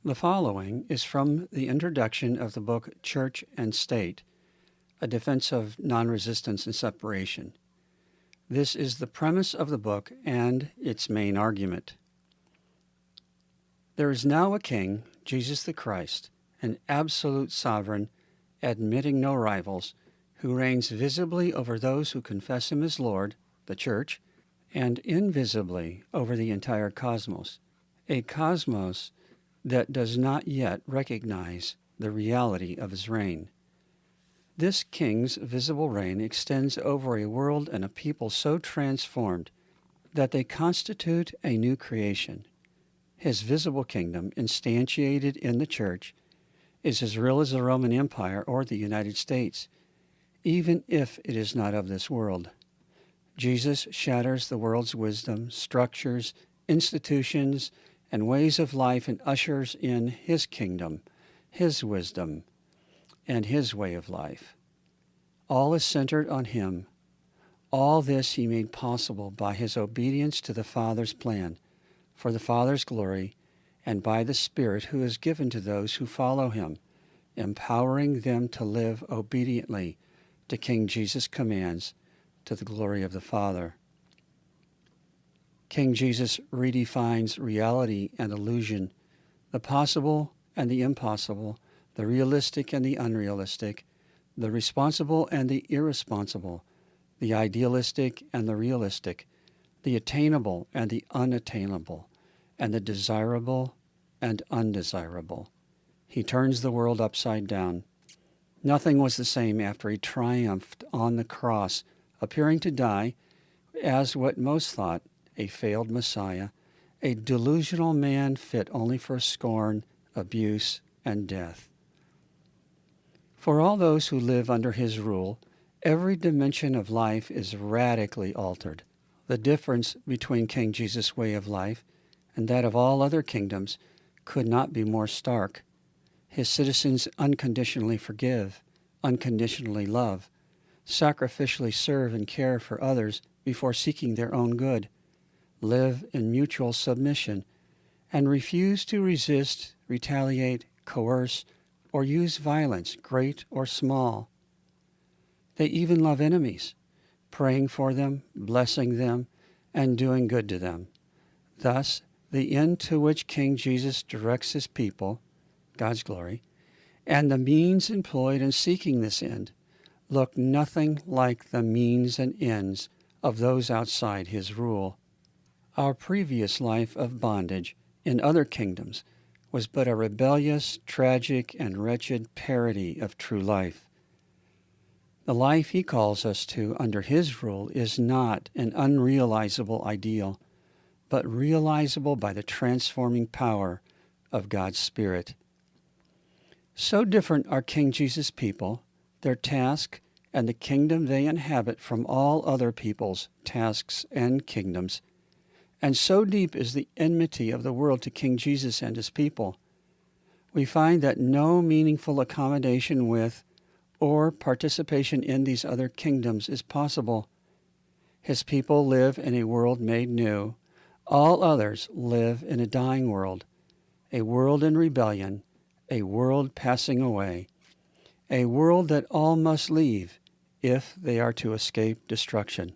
The following is from the introduction of the book Church and State, A Defense of Nonresistance and Separation. This is the premise of the book and its main argument. There is now a king, Jesus the Christ, an absolute sovereign, admitting no rivals, who reigns visibly over those who confess him as Lord, the Church, and invisibly over the entire cosmos, a cosmos that does not yet recognize the reality of his reign. This king's visible reign extends over a world and a people so transformed that they constitute a new creation. His visible kingdom, instantiated in the Church, is as real as the Roman Empire or the United States, even if it is not of this world. Jesus shatters the world's wisdom, structures, institutions, and ways of life and ushers in his kingdom, his wisdom, and his way of life. All is centered on him. All this he made possible by his obedience to the Father's plan, for the Father's glory, and by the Spirit who is given to those who follow him, empowering them to live obediently to King Jesus' commands to the glory of the Father. King Jesus redefines reality and illusion, the possible and the impossible, the realistic and the unrealistic, the responsible and the irresponsible, the idealistic and the realistic, the attainable and the unattainable, and the desirable and undesirable. He turns the world upside down. Nothing was the same after he triumphed on the cross, appearing to die as what most thought a failed Messiah, a delusional man fit only for scorn, abuse, and death. For all those who live under his rule, every dimension of life is radically altered. The difference between King Jesus' way of life and that of all other kingdoms could not be more stark. His citizens unconditionally forgive, unconditionally love, sacrificially serve and care for others before seeking their own good, live in mutual submission, and refuse to resist, retaliate, coerce, or use violence, great or small. They even love enemies, praying for them, blessing them, and doing good to them. Thus, the end to which King Jesus directs his people, God's glory, and the means employed in seeking this end, look nothing like the means and ends of those outside his rule. Our previous life of bondage in other kingdoms was but a rebellious, tragic, and wretched parody of true life. The life he calls us to under his rule is not an unrealizable ideal, but realizable by the transforming power of God's Spirit. So different are King Jesus' people, their task, and the kingdom they inhabit from all other peoples, tasks, and kingdoms. And so deep is the enmity of the world to King Jesus and his people, we find that no meaningful accommodation with or participation in these other kingdoms is possible. His people live in a world made new. All others live in a dying world, a world in rebellion, a world passing away, a world that all must leave if they are to escape destruction.